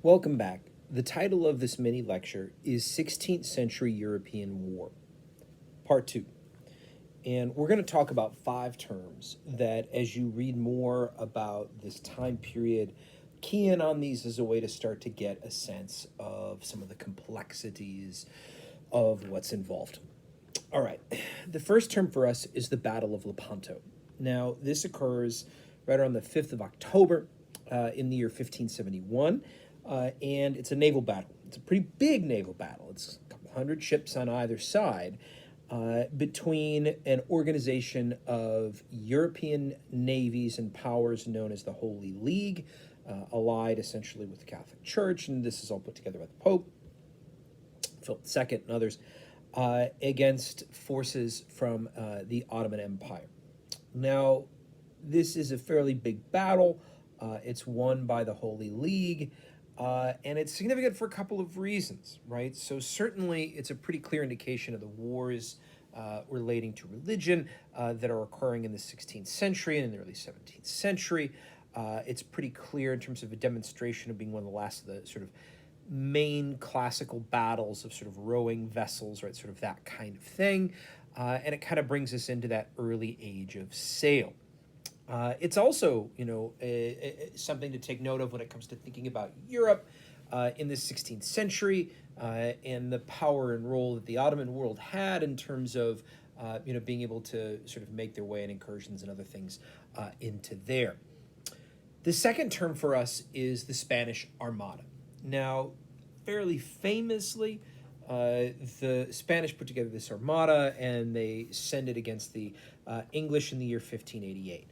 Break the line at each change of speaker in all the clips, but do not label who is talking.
Welcome back. The title of this mini lecture is 16th Century European War, Part 2. And we're going to talk about 5 terms that, as you read more about this time period, key in on these as a way to start to get a sense of some of the complexities of what's involved. All right, the first term for us is the Battle of Lepanto. Now, this occurs right around the 5th of October in the year 1571. And it's a naval battle. It's a pretty big naval battle. It's a couple hundred ships on either side between an organization of European navies and powers known as the Holy League, allied essentially with the Catholic Church, and this is all put together by the Pope, Philip II, and others, against forces from the Ottoman Empire. Now, this is a fairly big battle. It's won by the Holy League. And it's significant for a couple of reasons, right? So certainly it's a pretty clear indication of the wars relating to religion that are occurring in the 16th century and in the early 17th century. It's pretty clear in terms of a demonstration of being one of the last of the sort of main classical battles of sort of rowing vessels, right? Sort of that kind of thing. And it kind of brings us into that early age of sail. It's also, something to take note of when it comes to thinking about Europe in the 16th century and the power and role that the Ottoman world had in terms of, being able to sort of make their way in incursions and other things into there. The second term for us is the Spanish Armada. Now, fairly famously, the Spanish put together this armada and they send it against the English in the year 1588.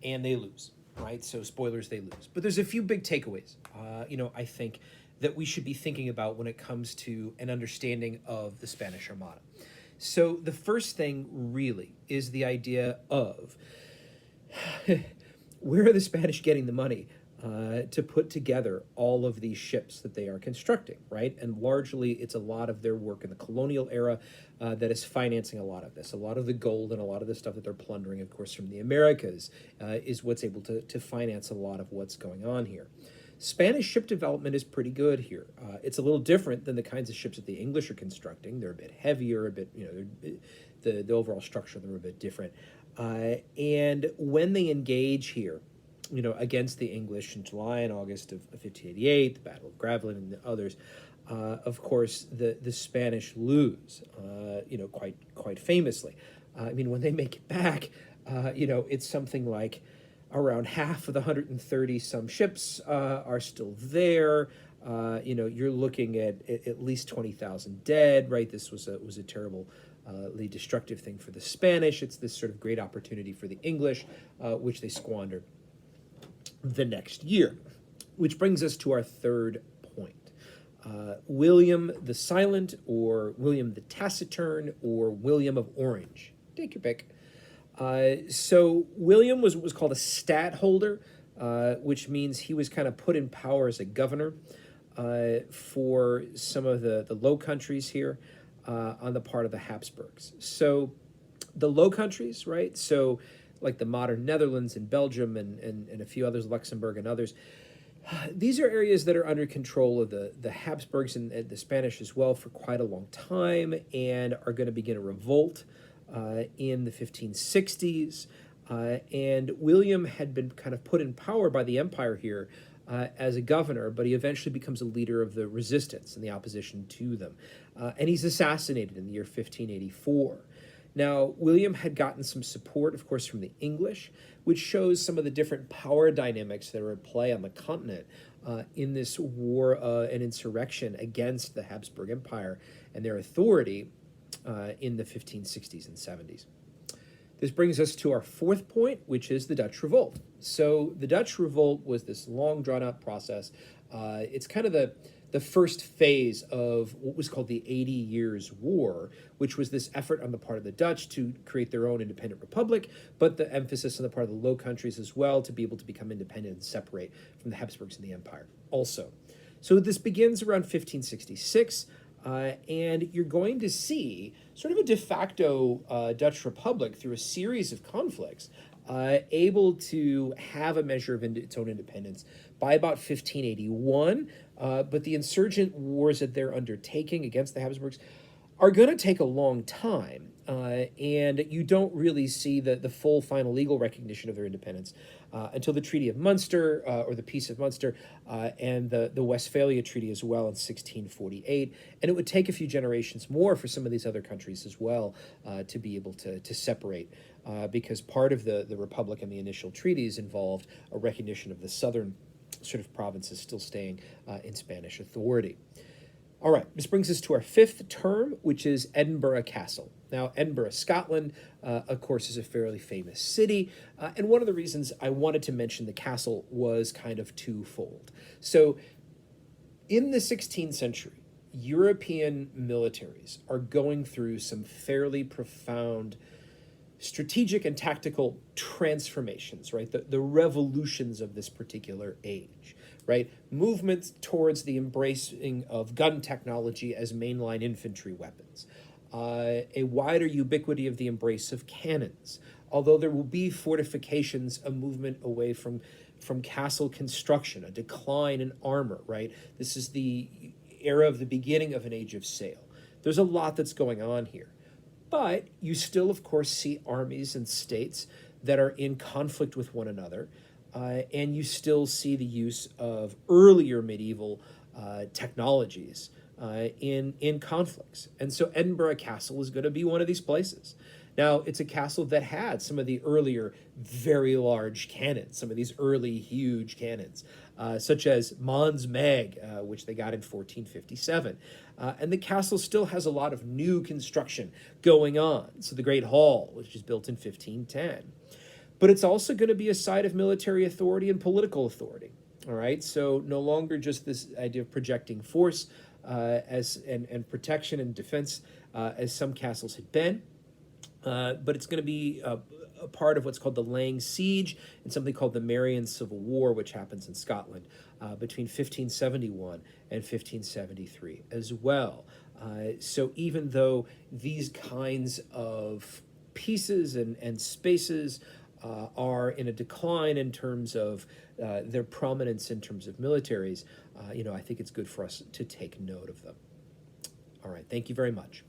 And they lose, right? So spoilers, they lose. But there's a few big takeaways, I think, that we should be thinking about when it comes to an understanding of the Spanish Armada. So the first thing really is the idea of where are the Spanish getting the money to put together all of these ships that they are constructing, right? And largely it's a lot of their work in the colonial era that is financing a lot of this. A lot of the gold and a lot of the stuff that they're plundering, of course, from the Americas is what's able to finance a lot of what's going on here. Spanish ship development is pretty good here. It's a little different than the kinds of ships that the English are constructing. They're a bit heavier, a bit, the overall structure of them are a bit different. And when they engage here, against the English in July and August of 1588, the Battle of Gravelines and the others, of course, the Spanish lose, quite famously. When they make it back, it's something like around half of the 130 some ships are still there. You're looking at least 20,000 dead, right? This was a terrible destructive thing for the Spanish. It's this sort of great opportunity for the English, which they squandered the next year, which brings us to our third point. William the Silent, or William the Taciturn, or William of Orange. Take your pick. So William was what was called a stadtholder, which means he was kind of put in power as a governor for some of the Low Countries here on the part of the Habsburgs. So the Low Countries, right? So like the modern Netherlands and Belgium and a few others, Luxembourg and others. These are areas that are under control of the Habsburgs and the Spanish as well for quite a long time and are going to begin a revolt in the 1560s. And William had been kind of put in power by the empire here as a governor, but he eventually becomes a leader of the resistance and the opposition to them. And he's assassinated in the year 1584. Now, William had gotten some support, of course, from the English, which shows some of the different power dynamics that are at play on the continent in this war and insurrection against the Habsburg Empire and their authority in the 1560s and 70s. This brings us to our fourth point, which is the Dutch Revolt. So the Dutch Revolt was this long, drawn-out process. It's kind of the first phase of what was called the 80 Years' War, which was this effort on the part of the Dutch to create their own independent republic, but the emphasis on the part of the Low Countries as well to be able to become independent and separate from the Habsburgs and the Empire also. So this begins around 1566, and you're going to see sort of a de facto Dutch republic through a series of conflicts, able to have a measure of its own independence, by about 1581. But the insurgent wars that they're undertaking against the Habsburgs are going to take a long time. And you don't really see the full final legal recognition of their independence until the Treaty of Munster, or the Peace of Munster, and the Westphalia Treaty as well in 1648. And it would take a few generations more for some of these other countries as well to be able to separate, because part of the Republic and the initial treaties involved a recognition of the southern sort of provinces still staying in Spanish authority. All right, this brings us to our fifth term, which is Edinburgh Castle. Now, Edinburgh, Scotland, of course, is a fairly famous city. And one of the reasons I wanted to mention the castle was kind of twofold. So in the 16th century, European militaries are going through some fairly profound strategic and tactical transformations, right? The revolutions of this particular age, right? Movements towards the embracing of gun technology as mainline infantry weapons, a wider ubiquity of the embrace of cannons. Although there will be fortifications, a movement away from castle construction, a decline in armor, right? This is the era of the beginning of an age of sail. There's a lot that's going on here. But you still, of course, see armies and states that are in conflict with one another, and you still see the use of earlier medieval technologies in conflicts. And so Edinburgh Castle is going to be one of these places. Now, it's a castle that had some of the earlier very large cannons, some of these early huge cannons, such as Mons Meg, which they got in 1457. And the castle still has a lot of new construction going on. So the Great Hall, which is built in 1510. But it's also going to be a site of military authority and political authority. All right, so no longer just this idea of projecting force and protection and defense as some castles had been. But it's going to be a part of what's called the Lang Siege and something called the Marian Civil War, which happens in Scotland between 1571 and 1573 as well. So even though these kinds of pieces and spaces are in a decline in terms of their prominence in terms of militaries, I think it's good for us to take note of them. All right, thank you very much.